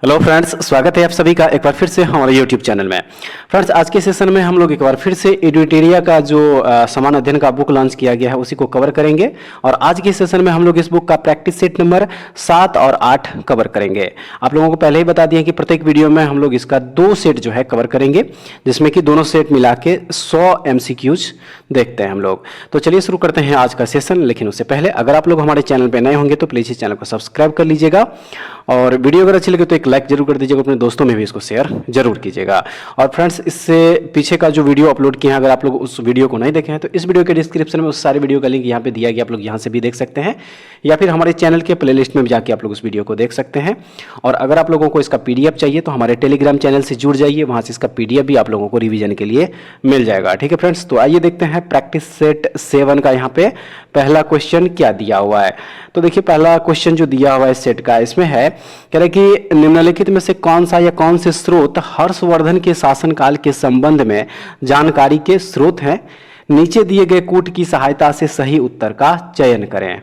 Hello friends, स्वागत है आप सभी का एक बार फिर से हमारे यूट्यूब चैनल में। फ्रेंड्स, आज के सेशन में हम लोग एक बार फिर से एडुटेरिया का जो समान अध्ययन का बुक लॉन्च किया गया है उसी को कवर करेंगे। और आज के सेशन में हम लोग इस बुक का प्रैक्टिस सेट नंबर 7 और 8 कवर करेंगे। आप लोगों को पहले ही बता दिया कि प्रत्येक वीडियो में हम लोग इसका 2 सेट जो है कवर करेंगे, जिसमें कि दोनों सेट मिला के 100 MCQs देखते हैं हम लोग। तो चलिए शुरू करते हैं आज का सेशन। लेकिन उससे पहले अगर आप लोग हमारे चैनल पर नए होंगे तो प्लीज़ इस चैनल को सब्सक्राइब कर लीजिएगा, और वीडियो अगर अच्छी लगे तो एक लाइक जरूर कर दीजिएगा, अपने दोस्तों में भी इसको शेयर जरूर कीजिएगा। और फ्रेंड्स, इससे पीछे का जो वीडियो अपलोड किया है, अगर आप लोग उस वीडियो को नहीं देखे हैं तो इस वीडियो के डिस्क्रिप्शन में उस सारे वीडियो का लिंक यहाँ पे दिया गया, आप लोग यहाँ से भी देख सकते हैं, या फिर हमारे चैनल के प्लेलिस्ट में भी जाके आप लोग उस वीडियो को देख सकते हैं। और अगर आप लोगों को इसका PDF चाहिए तो हमारे टेलीग्राम चैनल से जुड़ जाइए, वहाँ से इसका PDF भी आप लोगों को रिवीजन के लिए मिल जाएगा। ठीक है फ्रेंड्स, तो आइए देखते हैं प्रैक्टिस सेट 7 का यहाँ पे पहला क्वेश्चन क्या दिया हुआ है। तो देखिए, पहला क्वेश्चन जो दिया हुआ है इस सेट का, इसमें है कह रहे कि निम्नलिखित में से कौन सा या कौन से स्रोत हर्षवर्धन के शासनकाल के संबंध में जानकारी के स्रोत हैं। नीचे दिए गए कूट की सहायता से सही उत्तर का चयन करें।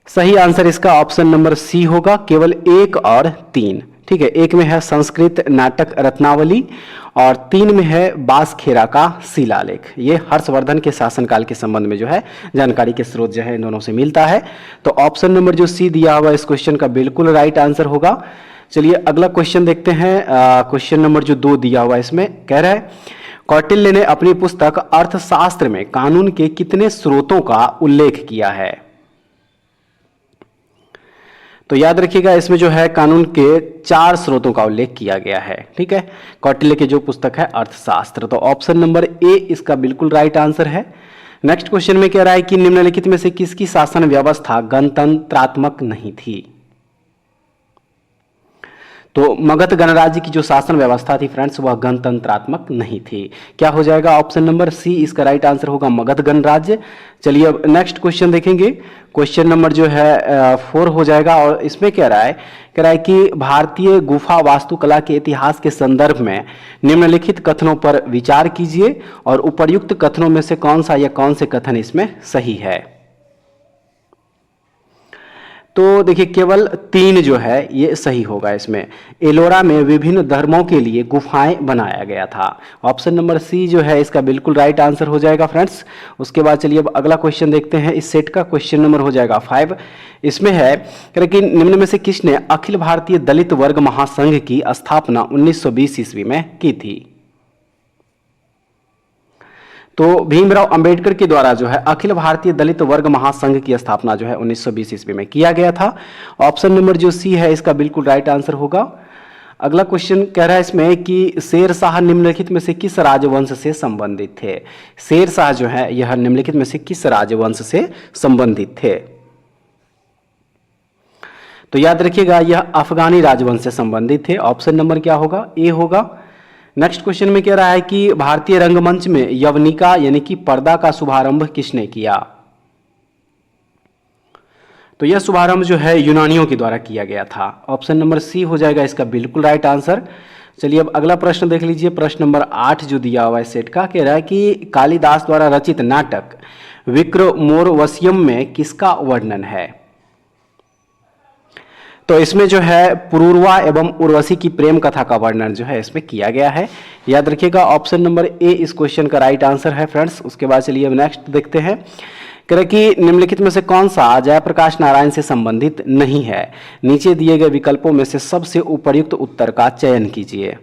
सही आंसर इसका ऑप्शन नंबर सी होगा, केवल 1 और 3। ठीक है, 1 में है संस्कृत नाटक रत्नावली और 3 में है बासखेरा का शिलालेख। ये हर्षवर्धन के शासनकाल के संबंध में जो है जानकारी के स्रोत जो है इन दोनों से मिलता है। तो ऑप्शन नंबर जो सी दिया हुआ इस क्वेश्चन का बिल्कुल राइट आंसर होगा। चलिए अगला क्वेश्चन देखते हैं। क्वेश्चन नंबर जो 2 दिया हुआ है इसमें कह रहा है, कौटिल्य ने अपनी पुस्तक अर्थशास्त्र में कानून के कितने स्रोतों का उल्लेख किया है। तो याद रखिएगा, इसमें जो है कानून के 4 स्रोतों का उल्लेख किया गया है। ठीक है, कौटिल्य की जो पुस्तक है अर्थशास्त्र। तो ऑप्शन नंबर ए इसका बिल्कुल राइट आंसर है। नेक्स्ट क्वेश्चन में कह रहा है कि निम्नलिखित में से किसकी शासन व्यवस्था गणतंत्रात्मक नहीं थी। तो मगध गणराज्य की जो शासन व्यवस्था थी फ्रेंड्स, वह गणतंत्रात्मक नहीं थी। क्या हो जाएगा, ऑप्शन नंबर सी इसका राइट आंसर होगा, मगध गणराज्य। चलिए अब नेक्स्ट क्वेश्चन देखेंगे। क्वेश्चन नंबर जो है 4 हो जाएगा, और इसमें कह रहा है कि भारतीय गुफा वास्तुकला के इतिहास के संदर्भ में निम्नलिखित कथनों पर विचार कीजिए, और उपर्युक्त कथनों में से कौन सा या कौन से कथन इसमें सही है। तो देखिए, केवल 3 जो है ये सही होगा। इसमें एलोरा में विभिन्न धर्मों के लिए गुफाएं बनाया गया था। ऑप्शन नंबर सी जो है इसका बिल्कुल राइट आंसर हो जाएगा फ्रेंड्स। उसके बाद चलिए अब अगला क्वेश्चन देखते हैं। इस सेट का क्वेश्चन नंबर हो जाएगा 5। इसमें है कि निम्न में से किसने अखिल भारतीय दलित वर्ग महासंघ की स्थापना 1920 ईस्वी में की थी। तो भीमराव अंबेडकर के द्वारा जो है अखिल भारतीय दलित वर्ग महासंघ की स्थापना जो है 1920 ईस्वी में किया गया था। ऑप्शन नंबर जो सी है इसका बिल्कुल राइट आंसर होगा। अगला क्वेश्चन कह रहा है इसमें कि शेर शाह निम्नलिखित में से किस राजवंश से संबंधित थे। शेर शाह जो है यह निम्नलिखित में से किस राजवंश से संबंधित थे। तो याद रखिएगा, यह अफगानी राजवंश से संबंधित थे। ऑप्शन नंबर क्या होगा, ए होगा। नेक्स्ट क्वेश्चन में कह रहा है कि भारतीय रंगमंच में यवनिका यानी कि पर्दा का शुभारंभ किसने किया। तो यह शुभारंभ जो है यूनानियों के द्वारा किया गया था। ऑप्शन नंबर सी हो जाएगा इसका बिल्कुल राइट आंसर। चलिए अब अगला प्रश्न देख लीजिए। प्रश्न नंबर 8 जो दिया हुआ है सेट का, कह रहा है कि कालिदास द्वारा रचित नाटक विक्रमोर्वशियम में किसका वर्णन है। तो इसमें जो है पुरूरवा एवं उर्वशी की प्रेम कथा का वर्णन जो है इसमें किया गया है। याद रखिएगा, ऑप्शन नंबर ए इस क्वेश्चन का राइट आंसर है फ्रेंड्स। उसके बाद चलिए अब नेक्स्ट देखते हैं। कह रहे कि निम्नलिखित में से कौन सा जयप्रकाश नारायण से संबंधित नहीं है। नीचे दिए गए विकल्पों में से सबसे उपयुक्त उत्तर का चयन कीजिए।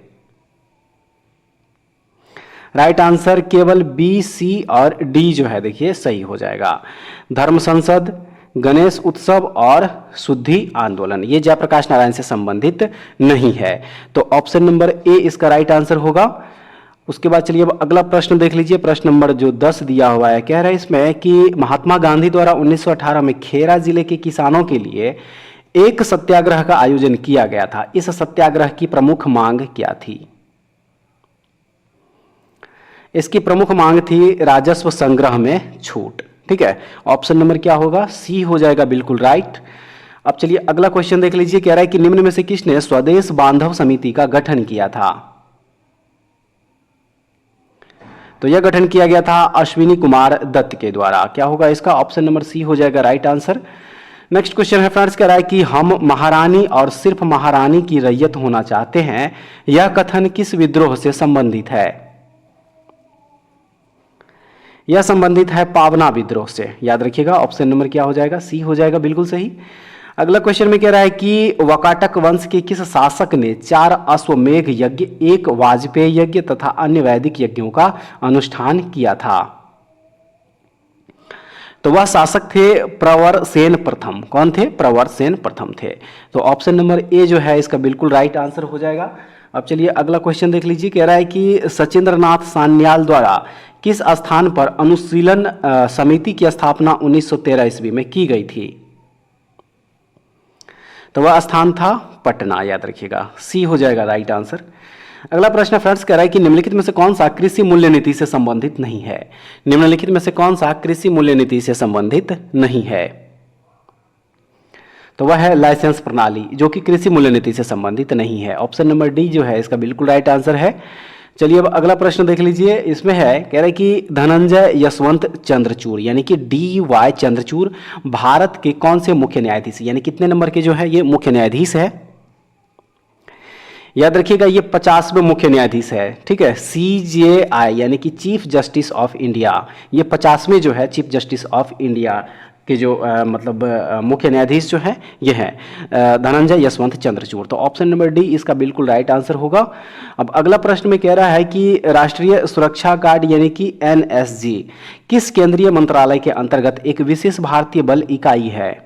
राइट आंसर केवल बी, सी और डी जो है देखिए सही हो जाएगा। धर्म संसद, गणेश उत्सव और शुद्धि आंदोलन, ये जयप्रकाश नारायण से संबंधित नहीं है। तो ऑप्शन नंबर ए इसका राइट आंसर होगा। उसके बाद चलिए अब अगला प्रश्न देख लीजिए। प्रश्न नंबर जो 10 दिया हुआ है, कह रहा है इसमें कि महात्मा गांधी द्वारा 1918 में खेरा जिले के किसानों के लिए एक सत्याग्रह का आयोजन किया गया था। इस सत्याग्रह की प्रमुख मांग क्या थी। इसकी प्रमुख मांग थी राजस्व संग्रह में छूट। ठीक है, ऑप्शन नंबर क्या होगा, सी हो जाएगा बिल्कुल राइट। अब चलिए अगला क्वेश्चन देख लीजिए। कह रहा है कि निम्न में से किसने स्वदेश बांधव समिति का गठन किया था। तो यह गठन किया गया था अश्विनी कुमार दत्त के द्वारा। क्या होगा इसका, ऑप्शन नंबर सी हो जाएगा राइट आंसर। नेक्स्ट क्वेश्चन है फ्रेंड्स, कह रहा है कि हम महारानी और सिर्फ महारानी की रैयत होना चाहते हैं, यह कथन किस विद्रोह से संबंधित है? यह संबंधित है पावना विद्रोह से। याद रखिएगा, ऑप्शन नंबर क्या हो जाएगा? सी हो जाएगा, बिल्कुल सही। अगला क्वेश्चन में कह रहा है कि वाकाटक वंश के किस शासक ने 4 अश्वमेघ यज्ञ, 1 वाजपेयी यज्ञ तथा अन्य वैदिक यज्ञों का अनुष्ठान किया था? तो वह शासक थे प्रवरसेन प्रथम। कौन थे? प्रवरसेन प्रथम थे। तो ऑप्शन नंबर ए जो है इसका बिल्कुल राइट आंसर हो जाएगा। अब चलिए अगला क्वेश्चन देख लीजिए। कह रहा है कि सचिंद्रनाथ सान्याल द्वारा किस स्थान पर अनुशीलन समिति की स्थापना 1913 ईस्वी में की गई थी? तो वह स्थान था पटना। याद रखिएगा, सी हो जाएगा राइट आंसर। अगला प्रश्न फ्रेंड्स कह रहा है कि निम्नलिखित में से कौन सा कृषि मूल्य नीति से संबंधित नहीं है? निम्नलिखित में से कौन सा कृषि मूल्य नीति से संबंधित नहीं है? तो वह है लाइसेंस प्रणाली, जो कि कृषि मूल्य नीति से संबंधित नहीं है। ऑप्शन नंबर डी जो है इसका बिल्कुल राइट आंसर है। चलिए अब अगला प्रश्न देख लीजिए। इसमें है, कह रहा है कि धनंजय यशवंत चंद्रचूड़ यानी कि डी.वाई. चंद्रचूड़ भारत के कौन से मुख्य न्यायाधीश, यानी कितने नंबर के जो है ये मुख्य न्यायाधीश है? याद रखिएगा, ये 50वें मुख्य न्यायाधीश है। ठीक है, CJI यानी कि चीफ जस्टिस ऑफ इंडिया, ये 50वें जो है चीफ जस्टिस ऑफ इंडिया के जो मुख्य न्यायाधीश जो है ये हैं धनंजय यशवंत चंद्रचूड़। तो ऑप्शन नंबर डी इसका बिल्कुल राइट आंसर होगा। अब अगला प्रश्न में कह रहा है कि राष्ट्रीय सुरक्षा गार्ड यानी कि NSG किस केंद्रीय मंत्रालय के अंतर्गत एक विशेष भारतीय बल इकाई है?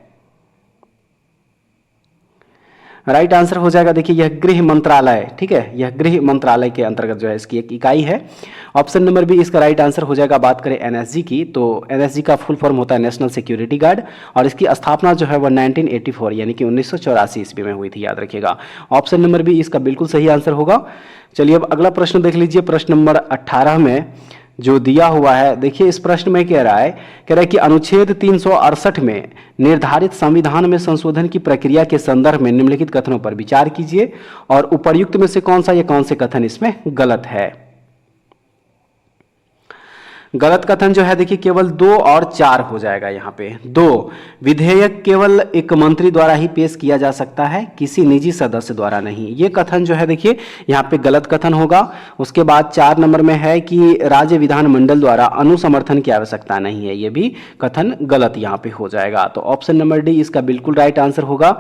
राइट आंसर हो जाएगा, देखिए यह गृह मंत्रालय, ठीक है, यह गृह मंत्रालय के अंतर्गत जो है इसकी एक इकाई है। ऑप्शन नंबर बी इसका राइट आंसर हो जाएगा। बात करें NSG की, तो NSG का फुल फॉर्म होता है नेशनल सिक्योरिटी गार्ड, और इसकी स्थापना जो है वह 1984 यानी कि 1984 ईस्वी में हुई थी। याद रखिएगा, ऑप्शन नंबर बी इसका बिल्कुल सही आंसर होगा। चलिए अब अगला प्रश्न देख लीजिए। प्रश्न नंबर 18 में जो दिया हुआ है, देखिए इस प्रश्न में कह रहा है कि अनुच्छेद 368 में निर्धारित संविधान में संशोधन की प्रक्रिया के संदर्भ में निम्नलिखित कथनों पर विचार कीजिए और उपर्युक्त में से कौन सा या कौन से कथन इसमें गलत है? गलत कथन जो है देखिए केवल 2 और 4 हो जाएगा। यहाँ पे 2, विधेयक केवल एक मंत्री द्वारा ही पेश किया जा सकता है, किसी निजी सदस्य द्वारा नहीं। ये कथन जो है देखिए यहाँ पे गलत कथन होगा। उसके बाद 4 नंबर में है कि राज्य विधानमंडल द्वारा अनुसमर्थन की आवश्यकता नहीं है, ये भी कथन गलत यहाँ पे हो जाएगा। तो ऑप्शन नंबर डी इसका बिल्कुल राइट आंसर होगा।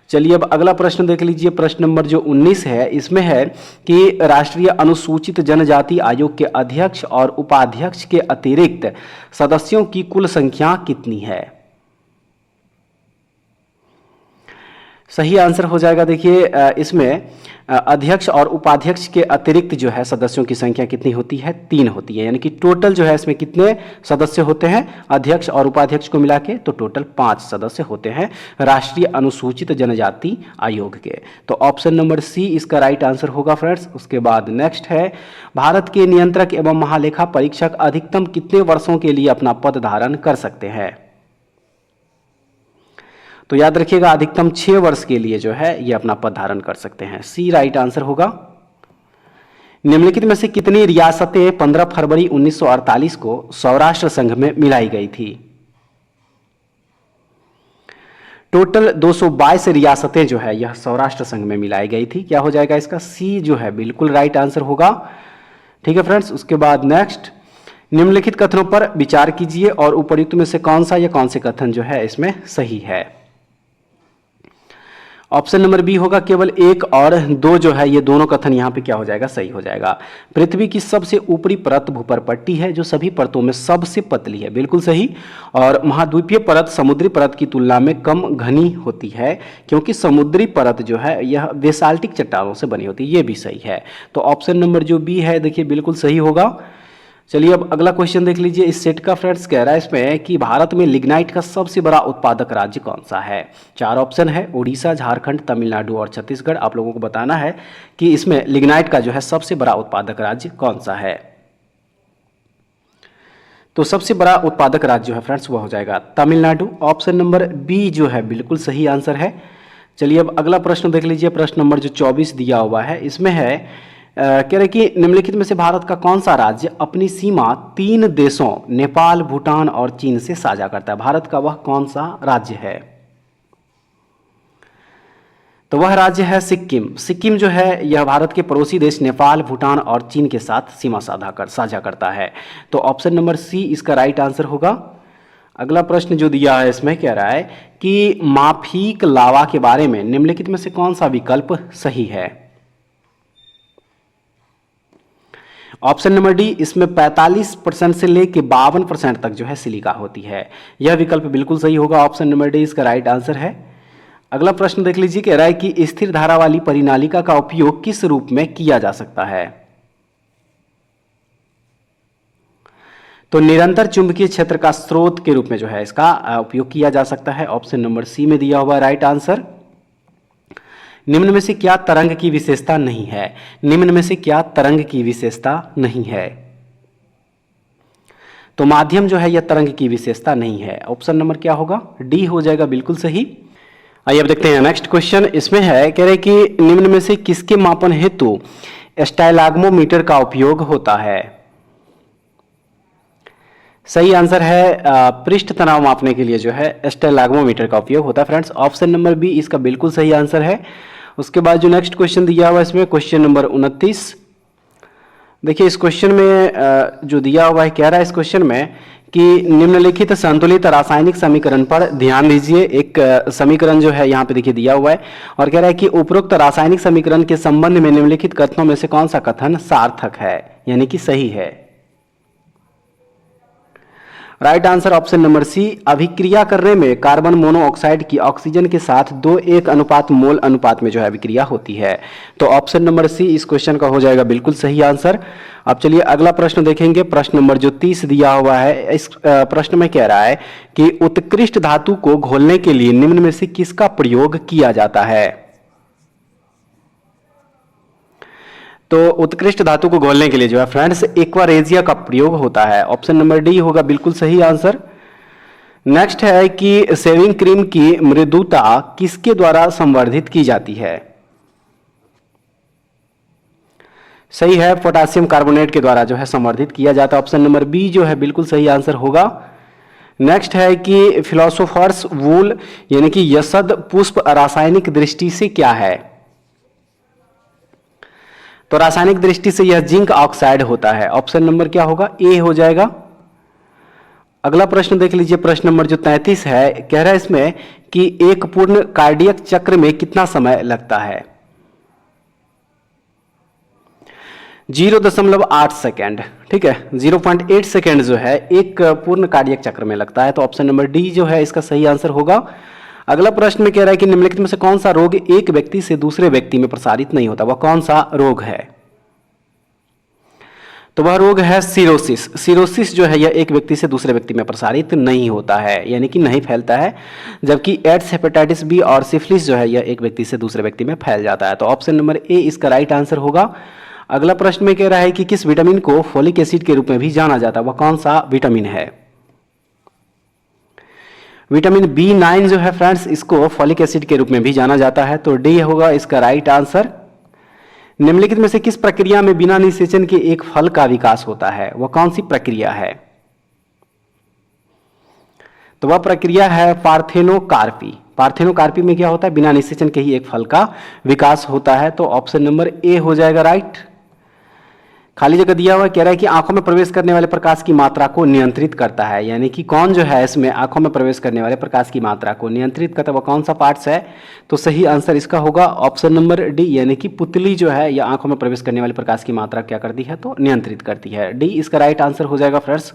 चलिए अब अगला प्रश्न देख लीजिए। प्रश्न नंबर जो 19 है, इसमें है कि राष्ट्रीय अनुसूचित जनजाति आयोग के अध्यक्ष और उपाध्यक्ष के अतिरिक्त सदस्यों की कुल संख्या कितनी है? सही आंसर हो जाएगा, देखिए इसमें अध्यक्ष और उपाध्यक्ष के अतिरिक्त जो है सदस्यों की संख्या कितनी होती है? 3 होती है। यानी कि टोटल जो है इसमें कितने सदस्य होते हैं अध्यक्ष और उपाध्यक्ष को मिला के? तो टोटल 5 सदस्य होते हैं राष्ट्रीय अनुसूचित जनजाति आयोग के। तो ऑप्शन नंबर सी इसका राइट आंसर होगा फ्रेंड्स। उसके बाद नेक्स्ट है, भारत के नियंत्रक एवं महालेखा परीक्षक अधिकतम कितने वर्षों के लिए अपना पद धारण कर सकते हैं? तो याद रखिएगा अधिकतम 6 वर्ष के लिए जो है ये अपना पद धारण कर सकते हैं। सी राइट आंसर होगा। निम्नलिखित में से कितनी रियासतें 15 फरवरी 1948 को सौराष्ट्र संघ में मिलाई गई थी? टोटल 222 रियासतें जो है यह सौराष्ट्र संघ में मिलाई गई थी। क्या हो जाएगा इसका? सी जो है बिल्कुल राइट आंसर होगा। ठीक है फ्रेंड्स, उसके बाद नेक्स्ट, निम्नलिखित कथनों पर विचार कीजिए और उपर्युक्त में से कौन सा या कौन से कथन जो है इसमें सही है? ऑप्शन नंबर बी होगा, केवल 1 और 2 जो है ये दोनों कथन यहाँ पे क्या हो जाएगा? सही हो जाएगा। पृथ्वी की सबसे ऊपरी परत भूपर पट्टी है जो सभी परतों में सबसे पतली है, बिल्कुल सही। और महाद्वीपीय परत समुद्री परत की तुलना में कम घनी होती है क्योंकि समुद्री परत जो है यह बेसाल्टिक चट्टानों से बनी होती है, ये भी सही है। तो ऑप्शन नंबर जो बी है देखिए बिल्कुल सही होगा। चलिए अब अगला क्वेश्चन देख लीजिए। इस सेट का फ्रेंड्स कह रहा है इसमें कि भारत में लिग्नाइट का सबसे बड़ा उत्पादक राज्य कौन सा है? 4 ऑप्शन है, उड़ीसा, झारखंड, तमिलनाडु और छत्तीसगढ़। आप लोगों को बताना है कि इसमें लिग्नाइट का जो है सबसे बड़ा उत्पादक राज्य कौन सा है। तो सबसे बड़ा उत्पादक राज्य जो है फ्रेंड्स वो हो जाएगा तमिलनाडु। ऑप्शन नंबर बी जो है बिल्कुल सही आंसर है। चलिए अब अगला प्रश्न देख लीजिए। प्रश्न नंबर जो 24 दिया हुआ है इसमें है कह रहे कि निम्नलिखित में से भारत का कौन सा राज्य अपनी सीमा 3 देशों नेपाल, भूटान और चीन से साझा करता है? भारत का वह कौन सा राज्य है? तो वह राज्य है सिक्किम। सिक्किम जो है यह भारत के पड़ोसी देश नेपाल, भूटान और चीन के साथ सीमा साझा करता है। तो ऑप्शन नंबर सी इसका राइट आंसर होगा। अगला प्रश्न जो दिया है इसमें कह रहा है कि माफिक लावा के बारे में निम्नलिखित में से कौन सा विकल्प सही है। ऑप्शन नंबर डी, इसमें 45% से लेकर 52% तक जो है सिलिका होती है। यह विकल्प बिल्कुल सही होगा। ऑप्शन नंबर डी इसका राइट आंसर है। अगला प्रश्न देख लीजिए, कह रहा है कि स्थिर धारा वाली परिनालिका का उपयोग किस रूप में किया जा सकता है। तो निरंतर चुंबकीय क्षेत्र का स्रोत के रूप में जो है इसका उपयोग किया जा सकता है। ऑप्शन नंबर सी में दिया हुआ राइट आंसर। निम्न में से क्या तरंग की विशेषता नहीं है। निम्न में से क्या तरंग की विशेषता नहीं है। तो माध्यम जो है यह तरंग की विशेषता नहीं है। ऑप्शन नंबर क्या होगा, डी हो जाएगा बिल्कुल सही। आइए अब देखते हैं नेक्स्ट क्वेश्चन। इसमें है कह रहे कि निम्न में से किसके मापन हेतु स्टाइलाग्मोमीटर का उपयोग होता है। सही आंसर है पृष्ठ तनाव मापने के लिए जो है स्टाइलाग्मोमीटर का उपयोग होता है फ्रेंड्स। ऑप्शन नंबर बी इसका बिल्कुल सही आंसर है। उसके बाद जो नेक्स्ट क्वेश्चन दिया हुआ है इसमें क्वेश्चन नंबर 29। देखिए इस क्वेश्चन में जो दिया हुआ है कह रहा है इस क्वेश्चन में कि निम्नलिखित संतुलित रासायनिक समीकरण पर ध्यान दीजिए। एक समीकरण जो है यहाँ पे देखिए दिया हुआ है और कह रहा है कि उपरोक्त रासायनिक समीकरण के संबंध में निम्नलिखित कथनों में से कौन सा कथन सार्थक है यानी कि सही है। Right answer option number C, अभिक्रिया करने में कार्बन मोनोऑक्साइड की ऑक्सीजन के साथ 2:1 अनुपात मोल अनुपात में जो है अभिक्रिया होती है। तो ऑप्शन नंबर सी इस क्वेश्चन का हो जाएगा बिल्कुल सही आंसर। अब चलिए अगला प्रश्न देखेंगे। प्रश्न नंबर जो 30 दिया हुआ है, इस प्रश्न में कह रहा है कि उत्कृष्ट धातु को घोलने के लिए निम्न में से किसका प्रयोग किया जाता है। तो उत्कृष्ट धातु को घोलने के लिए जो है फ्रेंड्स एक्वारेजिया का प्रयोग होता है। ऑप्शन नंबर डी होगा बिल्कुल सही आंसर। नेक्स्ट है कि शेविंग क्रीम की मृदुता किसके द्वारा संवर्धित की जाती है। सही है, पोटेशियम कार्बोनेट के द्वारा जो है संवर्धित किया जाता है। ऑप्शन नंबर बी जो है बिल्कुल सही आंसर होगा। नेक्स्ट है कि फिलोसोफर्स वूल यानी कि यशद पुष्प रासायनिक दृष्टि से क्या है। तो रासायनिक दृष्टि से यह जिंक ऑक्साइड होता है। ऑप्शन नंबर क्या होगा, ए हो जाएगा। अगला प्रश्न देख लीजिए। प्रश्न नंबर जो 33 है कह रहा है इसमें कि एक पूर्ण कार्डियक चक्र में कितना समय लगता है। 0.8 सेकेंड, ठीक है, 0.8 सेकेंड जो है एक पूर्ण कार्डियक चक्र में लगता है। तो ऑप्शन नंबर डी जो है इसका सही आंसर होगा। अगला प्रश्न में कह रहा है कि निम्नलिखित में से कौन सा रोग एक व्यक्ति से दूसरे व्यक्ति में प्रसारित नहीं होता, वह कौन सा रोग है। तो वह रोग है सिरोसिस। सिरोसिस जो है यह एक व्यक्ति से दूसरे व्यक्ति में प्रसारित नहीं होता है यानी कि नहीं फैलता है, जबकि एड्स, हेपेटाइटिस बी और सिफिलिस जो है यह एक व्यक्ति से दूसरे व्यक्ति में फैल जाता है। तो ऑप्शन नंबर ए इसका राइट आंसर होगा। अगला प्रश्न में कह रहा है कि किस विटामिन को फोलिक एसिड के रूप में भी जाना जाता है, वह कौन सा विटामिन है। विटामिन B9 जो है फ्रेंड्स इसको फॉलिक एसिड के रूप में भी जाना जाता है। तो डी होगा इसका राइट आंसर। निम्नलिखित में से किस प्रक्रिया में बिना निषेचन के एक फल का विकास होता है, वह कौन सी प्रक्रिया है। तो वह प्रक्रिया है पार्थेनोकार्पी। पार्थेनोकार्पी में क्या होता है, बिना निषेचन के ही एक फल का विकास होता है। तो ऑप्शन नंबर ए हो जाएगा राइट। खाली जगह दिया हुआ कह रहा है कि आंखों में प्रवेश करने वाले प्रकाश की मात्रा को नियंत्रित करता है, यानी कि कौन जो है इसमें आंखों में प्रवेश करने वाले प्रकाश की मात्रा को नियंत्रित करता है, वह कौन सा पार्ट्स है। तो सही आंसर इसका होगा ऑप्शन नंबर डी, यानी कि पुतली जो है या आंखों में प्रवेश करने वाले प्रकाश की मात्रा क्या करती है, तो नियंत्रित करती है। डी इसका राइट आंसर हो जाएगा फ्रेंड्स।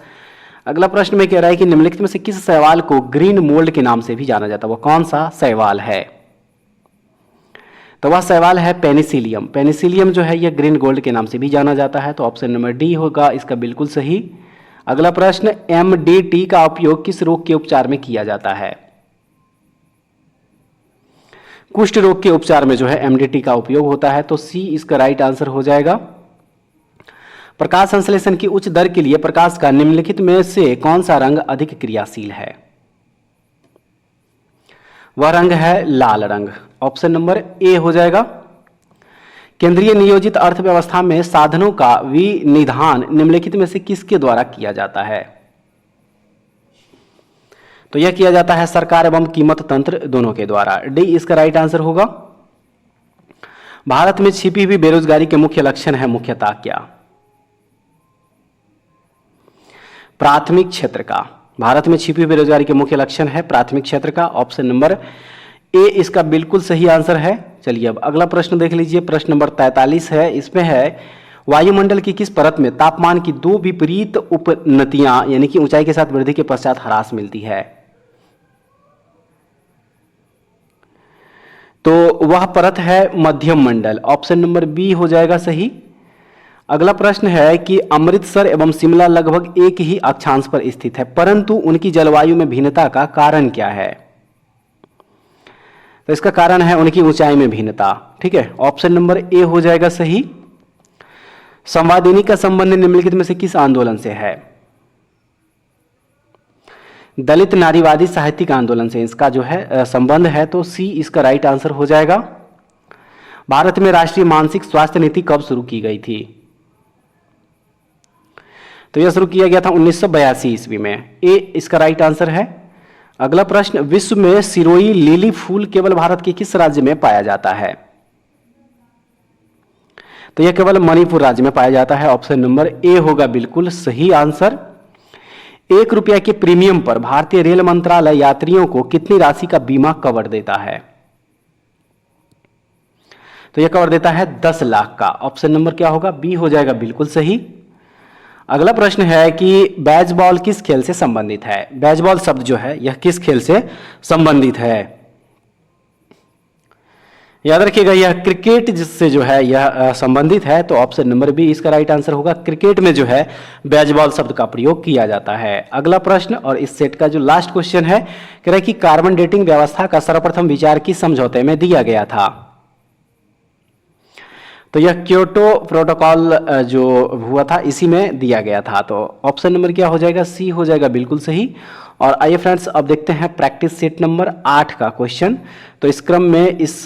अगला प्रश्न में कह रहा है कि निम्नलिखित में से किस शैवाल को ग्रीन मोल्ड के नाम से भी जाना जाता है, वह कौन सा शैवाल है। तो वह सवाल है पेनिसिलियम। पेनिसिलियम जो है यह ग्रीन गोल्ड के नाम से भी जाना जाता है। तो ऑप्शन नंबर डी होगा इसका बिल्कुल सही। अगला प्रश्न, MDT का उपयोग किस रोग के उपचार में किया जाता है। कुष्ठ रोग के उपचार में जो है MDT का उपयोग होता है। तो सी इसका राइट आंसर हो जाएगा। प्रकाश संश्लेषण की उच्च दर के लिए प्रकाश का निम्नलिखित में से कौन सा रंग अधिक क्रियाशील है। वह रंग है लाल रंग। ऑप्शन नंबर ए हो जाएगा। केंद्रीय नियोजित अर्थव्यवस्था में साधनों का विनिधान निम्नलिखित में से किसके द्वारा किया जाता है। तो यह किया जाता है सरकार एवं कीमत तंत्र दोनों के द्वारा। डी इसका राइट आंसर होगा। भारत में छिपी हुई बेरोजगारी के मुख्य लक्षण है मुख्यतः क्या? प्राथमिक क्षेत्र का। भारत में छिपी हुई बेरोजगारी के मुख्य लक्षण है प्राथमिक क्षेत्र का। ऑप्शन नंबर ए इसका बिल्कुल सही आंसर है। चलिए अब अगला प्रश्न देख लीजिए, प्रश्न नंबर 43 है। इसमें है वायुमंडल की किस परत में तापमान की दो विपरीत उपनतियां यानी कि ऊंचाई के साथ वृद्धि के पश्चात ह्रास मिलती है? तो वह परत है मध्यम मंडल। ऑप्शन नंबर बी हो जाएगा सही। अगला प्रश्न है कि अमृतसर एवं शिमला लगभग एक ही अक्षांश पर स्थित है, परंतु उनकी जलवायु में भिन्नता का कारण क्या है? तो इसका कारण है उनकी ऊंचाई में भिन्नता। ठीक है, ऑप्शन नंबर ए हो जाएगा सही। संवादिनी का संबंध निम्नलिखित में से किस आंदोलन से है? दलित नारीवादी साहित्यिक आंदोलन से इसका जो है संबंध है, तो सी इसका राइट आंसर हो जाएगा। भारत में राष्ट्रीय मानसिक स्वास्थ्य नीति कब शुरू की गई थी? तो यह शुरू किया गया था 1982 ईस्वी में। ए इसका राइट आंसर है। अगला प्रश्न, विश्व में सिरोई लिली फूल केवल भारत के किस राज्य में पाया जाता है? तो यह केवल मणिपुर राज्य में पाया जाता है। ऑप्शन नंबर ए होगा बिल्कुल सही आंसर। 1 रुपया के प्रीमियम पर भारतीय रेल मंत्रालय यात्रियों को कितनी राशि का बीमा कवर देता है? तो यह कवर देता है 10 लाख का। ऑप्शन नंबर क्या होगा? बी हो जाएगा बिल्कुल सही। अगला प्रश्न है कि बेसबॉल किस खेल से संबंधित है? बेसबॉल शब्द जो है यह किस खेल से संबंधित है? याद रखिएगा यह क्रिकेट जिससे जो है यह संबंधित है, तो ऑप्शन नंबर बी इसका राइट आंसर होगा। क्रिकेट में जो है बेसबॉल शब्द का प्रयोग किया जाता है। अगला प्रश्न और इस सेट का जो लास्ट क्वेश्चन है, कह रहा है कि कार्बन डेटिंग व्यवस्था का सर्वप्रथम विचार किस समझौते में दिया गया था? तो यह क्योटो प्रोटोकॉल जो हुआ था इसी में दिया गया था। तो ऑप्शन नंबर क्या हो जाएगा? सी हो जाएगा बिल्कुल सही। और आइए फ्रेंड्स अब देखते हैं प्रैक्टिस सेट नंबर 8 का क्वेश्चन। तो इस क्रम में इस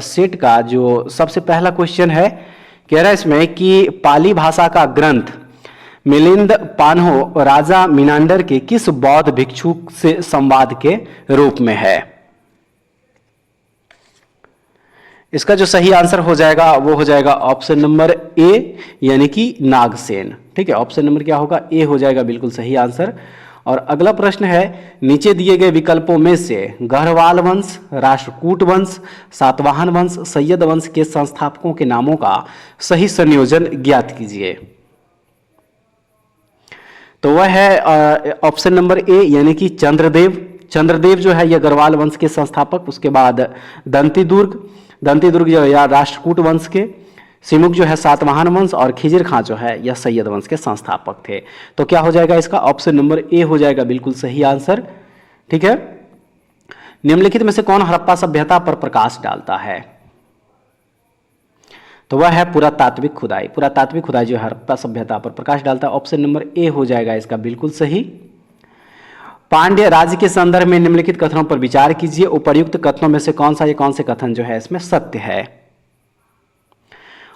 सेट का जो सबसे पहला क्वेश्चन है, कह रहा है इसमें कि पाली भाषा का ग्रंथ मिलिंद पान्हो राजा मिनांडर के किस बौद्ध भिक्षु से संवाद के रूप में है? इसका जो सही आंसर हो जाएगा वो हो जाएगा ऑप्शन नंबर ए यानी कि नागसेन। ठीक है, ऑप्शन नंबर क्या होगा? ए हो जाएगा बिल्कुल सही आंसर। और अगला प्रश्न है, नीचे दिए गए विकल्पों में से गढ़वाल वंश, राष्ट्रकूट वंश, सातवाहन वंश, सैयद वंश के संस्थापकों के नामों का सही संयोजन ज्ञात कीजिए। तो वह है ऑप्शन नंबर ए यानी कि चंद्रदेव। चंद्रदेव जो है यह गढ़वाल वंश के संस्थापक, उसके बाद दंतीदुर्ग जो है राष्ट्रकूट वंश के, सिमुक जो है सातवाहन वंश और खिजिर खां जो है यह सैयद वंश के संस्थापक थे। तो क्या हो जाएगा इसका? ऑप्शन नंबर ए हो जाएगा बिल्कुल सही आंसर। ठीक है, निम्नलिखित में से कौन हड़प्पा सभ्यता पर प्रकाश डालता है? तो वह है पुरातात्विक खुदाई। पुरातात्विक खुदाई जो है हड़प्पा सभ्यता पर प्रकाश डालता है। ऑप्शन नंबर ए हो जाएगा इसका बिल्कुल सही। पांड्य राज्य के संदर्भ में निम्नलिखित कथनों पर विचार कीजिए। उपर्युक्त कथनों में से कौन से कथन जो है इसमें सत्य है?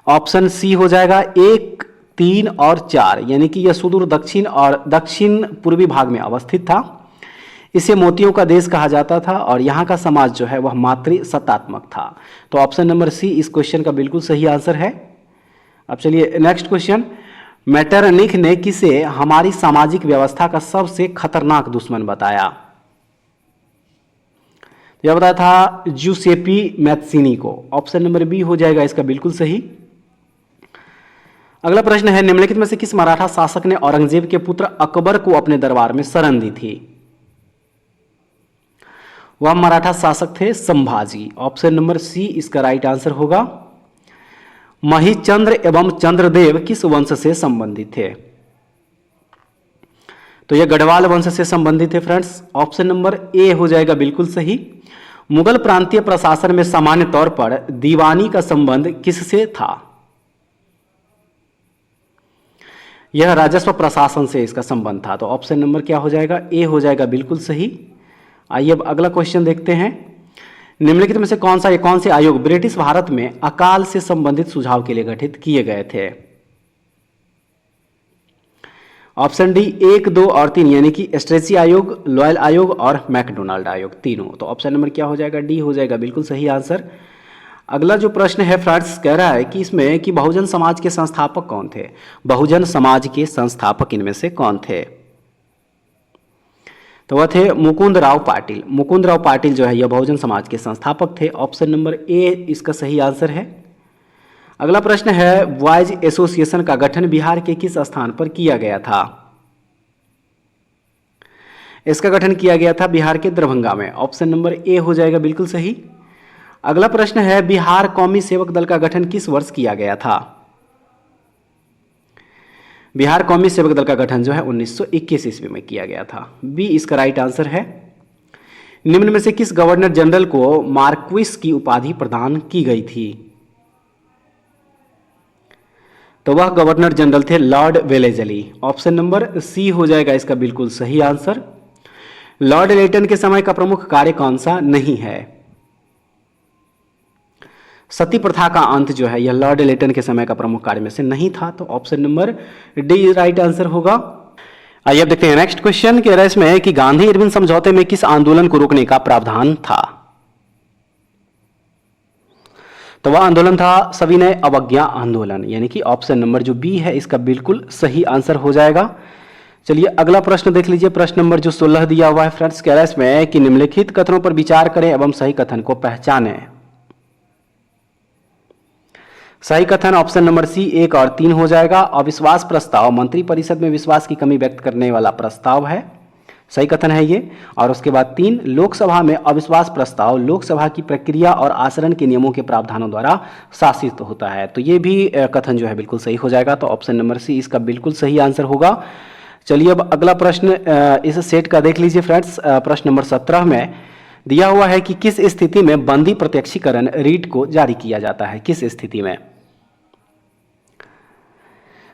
ऑप्शन सी हो जाएगा 1, 3 और 4 यानी कि यह सुदूर दक्षिण और दक्षिण पूर्वी भाग में अवस्थित था। इसे मोतियों का देश कहा जाता था और यहाँ का समाज जो है वह मातृ सत्तात्मक था। तो ऑप्शन नंबर सी इस क्वेश्चन का बिल्कुल सही आंसर है। अब चलिए नेक्स्ट क्वेश्चन, मेटरनिख ने किसे हमारी सामाजिक व्यवस्था का सबसे खतरनाक दुश्मन बताया? यह बताया था ज्यूसेपी मैत्सिनी को। ऑप्शन नंबर बी हो जाएगा इसका बिल्कुल सही। अगला प्रश्न है, निम्नलिखित में से किस मराठा शासक ने औरंगजेब के पुत्र अकबर को अपने दरबार में शरण दी थी? वह मराठा शासक थे संभाजी। ऑप्शन नंबर सी इसका राइट आंसर होगा। महिचंद्र एवं चंद्रदेव किस वंश से संबंधित थे? तो यह गढ़वाल वंश से संबंधित है फ्रेंड्स। ऑप्शन नंबर ए हो जाएगा बिल्कुल सही। मुगल प्रांतीय प्रशासन में सामान्य तौर पर दीवानी का संबंध किससे था? यह राजस्व प्रशासन से इसका संबंध था। तो ऑप्शन नंबर क्या हो जाएगा? ए हो जाएगा बिल्कुल सही। आइए अब अगला क्वेश्चन देखते हैं, निम्नलिखित में से कौन से आयोग ब्रिटिश भारत में अकाल से संबंधित सुझाव के लिए गठित किए गए थे? ऑप्शन डी 1, 2 और 3 यानी कि स्ट्रेची आयोग, लॉयल आयोग और मैकडोनाल्ड आयोग तीनों। तो ऑप्शन नंबर क्या हो जाएगा? डी हो जाएगा बिल्कुल सही आंसर। अगला जो प्रश्न है फ्रेंड्स कह रहा है कि इसमें कि बहुजन समाज के संस्थापक कौन थे। बहुजन समाज के संस्थापक इनमें से कौन थे? तो वह थे मुकुंद राव पाटिल। मुकुंद राव पाटिल जो है यह बहुजन समाज के संस्थापक थे। ऑप्शन नंबर ए इसका सही आंसर है। अगला प्रश्न है बॉयज एसोसिएशन का गठन बिहार के किस स्थान पर किया गया था? इसका गठन किया गया था बिहार के दरभंगा में। ऑप्शन नंबर ए हो जाएगा बिल्कुल सही। अगला प्रश्न है बिहार कौमी सेवक दल का गठन किस वर्ष किया गया था? बिहार कौमी सेवक दल का गठन जो है 1921 ईस्वी में किया गया था। बी इसका राइट आंसर है। निम्न में से किस गवर्नर जनरल को मार्क्विस की उपाधि प्रदान की गई थी? तो वह गवर्नर जनरल थे Lord Wellesley. Option number C हो जाएगा इसका बिल्कुल सही आंसर। लॉर्ड लेटन के समय का प्रमुख कार्य कौन सा नहीं है? सती प्रथा का अंत जो है यह लॉर्ड लेटन के समय का प्रमुख कार्य में से नहीं था। तो option number D right answer होगा। आइए अब देखते हैं नेक्स्ट क्वेश्चन। कह रहा है इसमें कि गांधी इरविन समझौते में किस आंदोलन को रोकने का प्रावधान था? तो वह आंदोलन था सविनय अवज्ञा आंदोलन, यानी कि ऑप्शन नंबर जो बी है इसका बिल्कुल सही आंसर हो जाएगा। चलिए अगला प्रश्न देख लीजिए। प्रश्न नंबर जो 16 दिया हुआ है फ्रेंड्स, कह रहा है इसमें कि निम्नलिखित कथनों पर विचार करें एवं सही कथन को पहचानें। सही कथन ऑप्शन नंबर सी 1 और 3 हो जाएगा। अविश्वास प्रस्ताव मंत्रिपरिषद में विश्वास की कमी व्यक्त करने वाला प्रस्ताव है, सही कथन है ये। और उसके बाद 3, लोकसभा में अविश्वास प्रस्ताव लोकसभा की प्रक्रिया और आचरण के नियमों के प्रावधानों द्वारा शासित होता है। तो ये भी कथन जो है बिल्कुल सही हो जाएगा। तो ऑप्शन नंबर सी इसका बिल्कुल सही आंसर होगा। चलिए अब अगला प्रश्न इस सेट का देख लीजिए फ्रेंड्स। प्रश्न नंबर 17 में दिया हुआ है कि किस स्थिति में बंदी प्रत्यक्षीकरण रीट को जारी किया जाता है? किस स्थिति में?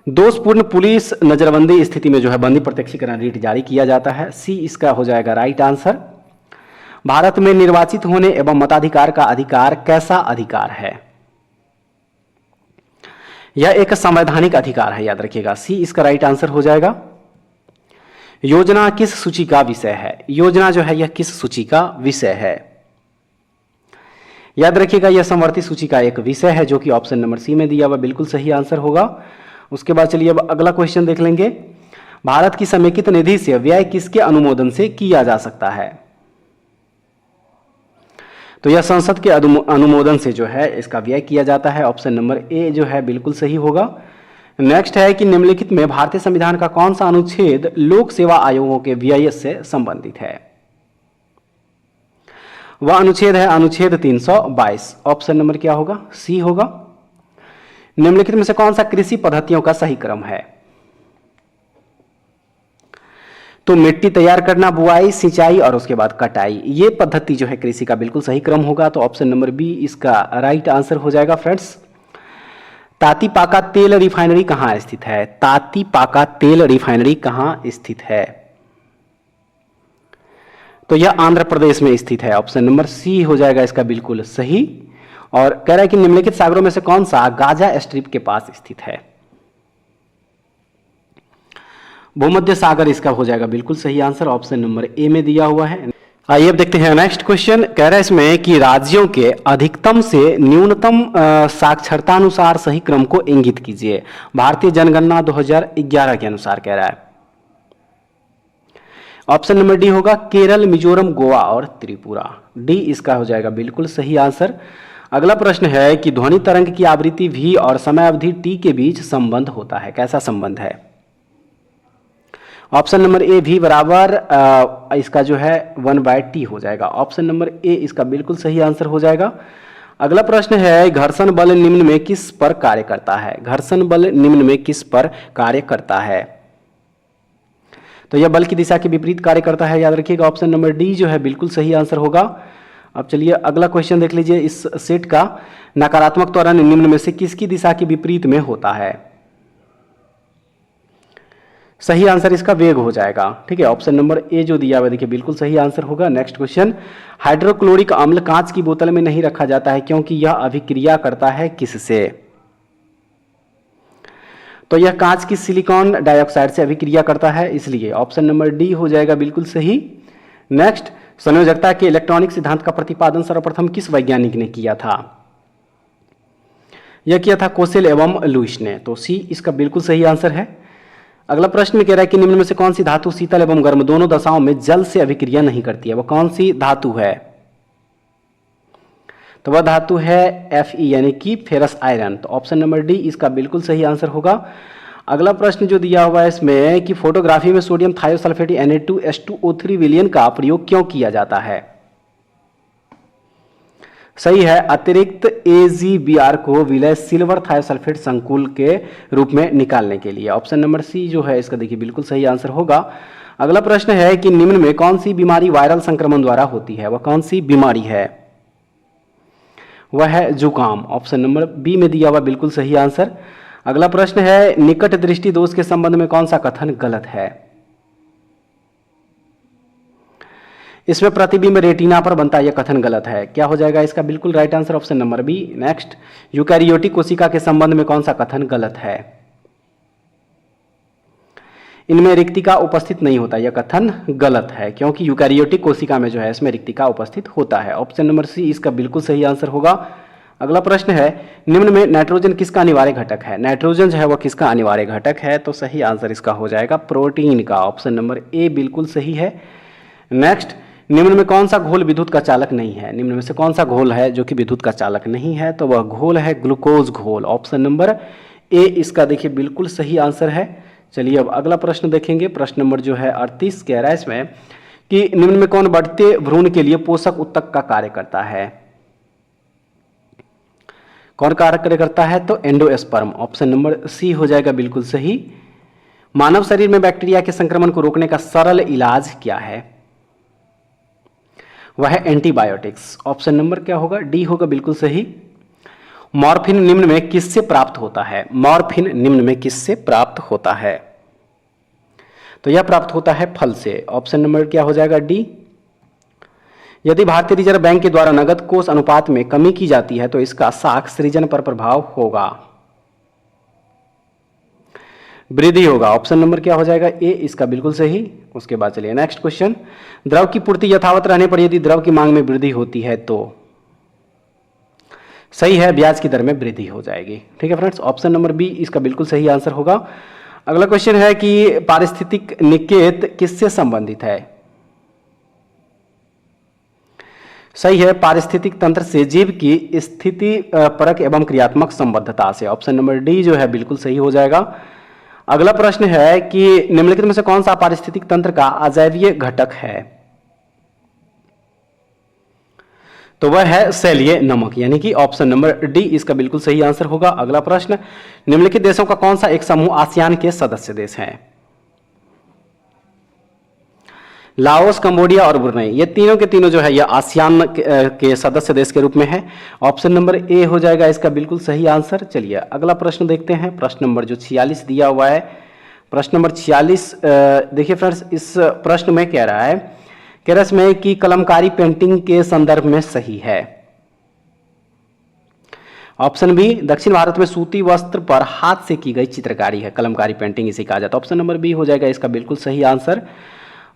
दोषपूर्ण पुलिस नजरबंदी स्थिति में जो है बंदी प्रत्यक्षीकरण रीट जारी किया जाता है। सी इसका हो जाएगा राइट आंसर। भारत में निर्वाचित होने एवं मताधिकार का अधिकार कैसा अधिकार है? यह एक संवैधानिक अधिकार है, याद रखिएगा। सी इसका राइट आंसर हो जाएगा। योजना किस सूची का विषय है? योजना जो है यह किस सूची का विषय है? याद रखिएगा यह समवर्ती सूची का एक विषय है, जो कि ऑप्शन नंबर सी में दिया हुआ बिल्कुल सही आंसर होगा। उसके बाद चलिए अब अगला क्वेश्चन देख लेंगे। भारत की समेकित निधि से व्यय किसके अनुमोदन से किया जा सकता है? तो यह संसद के अनुमोदन से जो है इसका व्यय किया जाता है। ऑप्शन नंबर ए जो है बिल्कुल सही होगा। नेक्स्ट है कि निम्नलिखित में भारतीय संविधान का कौन सा अनुच्छेद लोक सेवा आयोगों के व्यय से संबंधित है? वह अनुच्छेद है अनुच्छेद 322। ऑप्शन नंबर क्या होगा? सी होगा। निम्नलिखित में से कौन सा कृषि पद्धतियों का सही क्रम है? तो मिट्टी तैयार करना, बुआई, सिंचाई और उसके बाद कटाई, ये पद्धति जो है कृषि का बिल्कुल सही क्रम होगा। तो ऑप्शन नंबर बी इसका राइट आंसर हो जाएगा फ्रेंड्स। तातीपाका तेल रिफाइनरी कहां स्थित है? तातीपाका तेल रिफाइनरी कहां स्थित है? तो यह आंध्र प्रदेश में स्थित है। ऑप्शन नंबर सी हो जाएगा इसका बिल्कुल सही। और कह रहा है कि निम्नलिखित सागरों में से कौन सा गाजा स्ट्रिप के पास स्थित है? भूमध्य सागर इसका हो जाएगा बिल्कुल सही आंसर। ऑप्शन नंबर ए में दिया हुआ है। आइए अब देखते हैं नेक्स्ट क्वेश्चन। कह रहा है इसमें कि राज्यों के अधिकतम से न्यूनतम साक्षरता अनुसार सही क्रम को इंगित कीजिए। भारतीय जनगणना 2011 के अनुसार कह रहा है। ऑप्शन नंबर डी होगा केरल, मिजोरम, गोवा और त्रिपुरा। डी इसका हो जाएगा बिल्कुल सही आंसर। अगला प्रश्न है कि ध्वनि तरंग की आवृत्ति v और समय अवधि t के बीच संबंध होता है, कैसा संबंध है? ऑप्शन नंबर ए v बराबर इसका जो है 1/t हो जाएगा। ऑप्शन नंबर ए इसका बिल्कुल सही आंसर हो जाएगा। अगला प्रश्न है घर्षण बल निम्न में किस पर कार्य करता है? घर्षण बल निम्न में किस पर कार्य करता है? तो यह बल की दिशा के विपरीत कार्य करता है, याद रखिएगा। ऑप्शन नंबर डी जो है बिल्कुल सही आंसर होगा। अब चलिए अगला क्वेश्चन देख लीजिए इस सेट का। नकारात्मक त्वरण निम्न में से किसकी दिशा के विपरीत में होता है? सही आंसर इसका वेग हो जाएगा। ठीक है, ऑप्शन नंबर ए जो दिया हुआ देखिए बिल्कुल सही आंसर होगा। नेक्स्ट क्वेश्चन, हाइड्रोक्लोरिक अम्ल कांच की बोतल में नहीं रखा जाता है क्योंकि यह अभिक्रिया करता है किससे? तो यह कांच की सिलिकॉन डाइऑक्साइड से अभिक्रिया करता है, इसलिए ऑप्शन नंबर डी हो जाएगा बिल्कुल सही। नेक्स्ट, संयोजकता के इलेक्ट्रॉनिक सिद्धांत का प्रतिपादन सर्वप्रथम किस वैज्ञानिक ने किया था? यह किया था कोसेल एवं लुईस ने, तो सी इसका बिल्कुल सही आंसर है। अगला प्रश्न में कह रहा है कि निम्न में से कौन सी धातु शीतल एवं गर्म दोनों दशाओं में जल से अभिक्रिया नहीं करती है, वह कौन सी धातु है? तो वह धातु है Fe यानी कि फेरस आयरन। तो ऑप्शन नंबर डी इसका बिल्कुल सही आंसर होगा। अगला प्रश्न जो दिया हुआ है इसमें कि फोटोग्राफी में सोडियम थायोसल्फेट Na2H2O3 विलयन का प्रयोग क्यों किया जाता है? सही है, अतिरिक्त AgBr को विलय सिल्वर थायोसल्फेट संकुल के रूप में निकालने के लिए। ऑप्शन नंबर सी जो है इसका देखिए बिल्कुल सही आंसर होगा। अगला प्रश्न है कि निम्न में कौन सी बीमारी वायरल संक्रमण द्वारा होती है, वह कौन सी बीमारी है? वह है जुकाम। ऑप्शन नंबर बी में दिया हुआ बिल्कुल सही आंसर। अगला प्रश्न है निकट दृष्टि दोष के संबंध में कौन सा कथन गलत है? इसमें प्रतिबिंब रेटिना पर बनता है, यह कथन गलत है। क्या हो जाएगा इसका बिल्कुल right answer? Option number B. Next, eukaryotic कोशिका के संबंध में कौन सा कथन गलत है? इनमें रिक्तिका उपस्थित नहीं होता, यह कथन गलत है, क्योंकि यूकैरियोटिक कोशिका में जो है इसमें रिक्तिका उपस्थित होता है। ऑप्शन नंबर सी इसका बिल्कुल सही आंसर होगा। अगला प्रश्न है निम्न में नाइट्रोजन किसका अनिवार्य घटक है? नाइट्रोजन जो है वह किसका अनिवार्य घटक है? तो सही आंसर इसका हो जाएगा प्रोटीन का। ऑप्शन नंबर ए बिल्कुल सही है। नेक्स्ट, निम्न में कौन सा घोल विद्युत का चालक नहीं है? निम्न में से कौन सा घोल है जो कि विद्युत का चालक नहीं है? तो वह घोल है ग्लूकोज घोल। ऑप्शन नंबर ए इसका देखिए बिल्कुल सही आंसर है। चलिए अब अगला प्रश्न देखेंगे। प्रश्न नंबर जो है 38 कह रहा है इसमें कि निम्न में कौन बढ़ते भ्रूण के लिए पोषक उत्तक का कार्य करता है? कौन कार्य करता है? तो एंडोस्पर्म। ऑप्शन नंबर सी हो जाएगा बिल्कुल सही। मानव शरीर में बैक्टीरिया के संक्रमण को रोकने का सरल इलाज क्या है? वह है एंटीबायोटिक्स। ऑप्शन नंबर क्या होगा? डी होगा बिल्कुल सही। मॉर्फिन निम्न में किससे प्राप्त होता है? मॉर्फिन निम्न में किससे प्राप्त होता है? तो यह प्राप्त होता है फल से। ऑप्शन नंबर क्या हो जाएगा? डी। यदि भारतीय रिजर्व बैंक के द्वारा नगद कोष अनुपात में कमी की जाती है तो इसका साख सृजन पर प्रभाव होगा, वृद्धि होगा। ऑप्शन नंबर क्या हो जाएगा? ए इसका बिल्कुल सही। उसके बाद चलिए नेक्स्ट क्वेश्चन। द्रव की पूर्ति यथावत रहने पर यदि द्रव की मांग में वृद्धि होती है तो सही है, ब्याज की दर में वृद्धि हो जाएगी। ठीक है फ्रेंड्स, ऑप्शन नंबर बी इसका बिल्कुल सही आंसर होगा। अगला क्वेश्चन है कि पारिस्थितिक निकेत किससे संबंधित है? सही है, पारिस्थितिक तंत्र से जीव की स्थिति परक एवं क्रियात्मक संबद्धता से। ऑप्शन नंबर डी जो है बिल्कुल सही हो जाएगा। अगला प्रश्न है कि निम्नलिखित में से कौन सा पारिस्थितिक तंत्र का अजैवीय घटक है? तो वह है सेलीय नमक, यानी कि ऑप्शन नंबर डी इसका बिल्कुल सही आंसर होगा। अगला प्रश्न, निम्नलिखित देशों का कौन सा एक समूह आसियान के सदस्य देश है? लाओस, कंबोडिया और ब्रुनेई, ये तीनों के तीनों जो है ये आसियान के सदस्य देश के रूप में है। ऑप्शन नंबर ए हो जाएगा इसका बिल्कुल सही आंसर। चलिए अगला प्रश्न देखते हैं। प्रश्न नंबर जो 46 दिया हुआ है, प्रश्न नंबर 46 देखिए फ्रेंड्स, इस प्रश्न में कह रहा है इसमें कि कलमकारी पेंटिंग के संदर्भ में सही है। ऑप्शन बी, दक्षिण भारत में सूती वस्त्र पर हाथ से की गई चित्रकारी है, कलमकारी पेंटिंग इसे कहा जाता है। ऑप्शन नंबर बी हो जाएगा इसका बिल्कुल सही आंसर।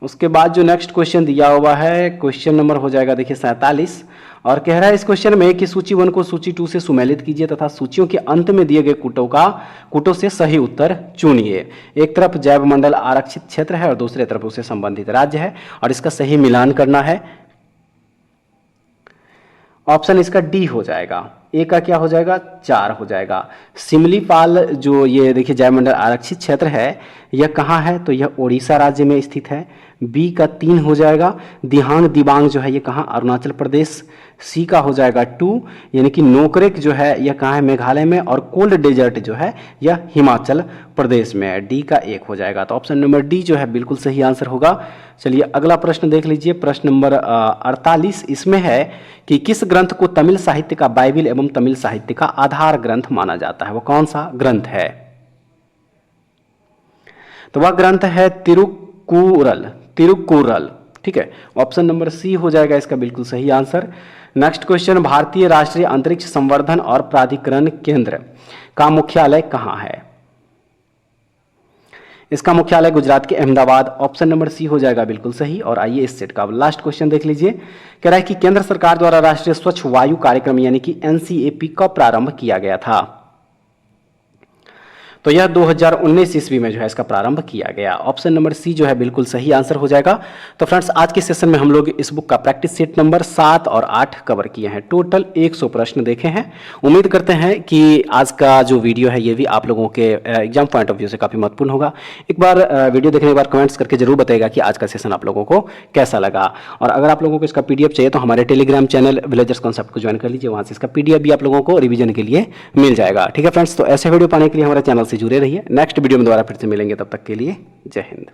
उसके बाद जो नेक्स्ट क्वेश्चन दिया हुआ है, क्वेश्चन नंबर हो जाएगा देखिए 47, और कह रहा है इस क्वेश्चन में कि सूची 1 को सूची 2 से सुमेलित कीजिए तथा सूचियों के अंत में दिए गए कूटों से सही उत्तर चुनिए। एक तरफ जैव मंडल आरक्षित क्षेत्र है और दूसरे तरफ उससे संबंधित राज्य है और इसका सही मिलान करना है। ऑप्शन इसका डी हो जाएगा। ए का क्या हो जाएगा? 4 हो जाएगा। सिमलीपाल जो ये देखिए जयमंडल आरक्षित क्षेत्र है, यह कहाँ है? तो यह उड़ीसा राज्य में स्थित है। बी का 3 हो जाएगा। दिहांग दिबांग जो है ये कहाँ? अरुणाचल प्रदेश। सी का हो जाएगा 2, यानी कि नोकरेक जो है यह कहाँ है? मेघालय में। और कोल्ड डेजर्ट जो है यह हिमाचल प्रदेश में है। डी का 1 हो जाएगा। तो ऑप्शन नंबर डी जो है बिल्कुल सही आंसर होगा। चलिए अगला प्रश्न देख लीजिए। प्रश्न नंबर 48 इसमें है कि किस ग्रंथ को तमिल साहित्य का बाइबिल एवं तमिल साहित्य का आधार ग्रंथ माना जाता है? वो कौन सा ग्रंथ है? तो वह ग्रंथ है तिरुक्कुरल। ठीक है, ऑप्शन नंबर सी हो जाएगा इसका बिल्कुल सही आंसर। नेक्स्ट क्वेश्चन, भारतीय राष्ट्रीय अंतरिक्ष संवर्धन और प्राधिकरण केंद्र का मुख्यालय कहाँ है? इसका मुख्यालय गुजरात के अहमदाबाद। ऑप्शन नंबर सी हो जाएगा बिल्कुल सही। और आइए इस सेट का लास्ट क्वेश्चन देख लीजिए। कह रहा है कि केंद्र सरकार द्वारा राष्ट्रीय स्वच्छ वायु कार्यक्रम यानी कि NCAP कब प्रारंभ किया गया था? तो यह 2019 ईस्वी में जो है इसका प्रारंभ किया गया। ऑप्शन नंबर सी जो है बिल्कुल सही आंसर हो जाएगा। तो फ्रेंड्स आज के सेशन में हम लोग इस बुक का प्रैक्टिस सेट नंबर 7 और 8 कवर किए हैं। टोटल 100 प्रश्न देखे हैं। उम्मीद करते हैं कि आज का जो वीडियो है ये भी आप लोगों के एग्जाम पॉइंट ऑफ व्यू से काफ़ी महत्वपूर्ण होगा। एक बार वीडियो देखने के बाद कमेंट्स करके जरूर बताइएगा कि आज का सेशन आप लोगों को कैसा लगा। और अगर आप लोगों को इसका पीडीएफ चाहिए तो हमारे टेलीग्राम चैनल विलेजर्स कॉन्सेप्ट को ज्वाइन कर लीजिए, वहाँ से इसका पीडीएफ भी आप लोगों को रिवीजन के लिए मिल जाएगा। ठीक है फ्रेंड्स, तो ऐसे वीडियो पाने के लिए हमारे चैनल से जुड़े रहिए। नेक्स्ट वीडियो में दोबारा फिर से मिलेंगे, तब तक के लिए जय हिंद।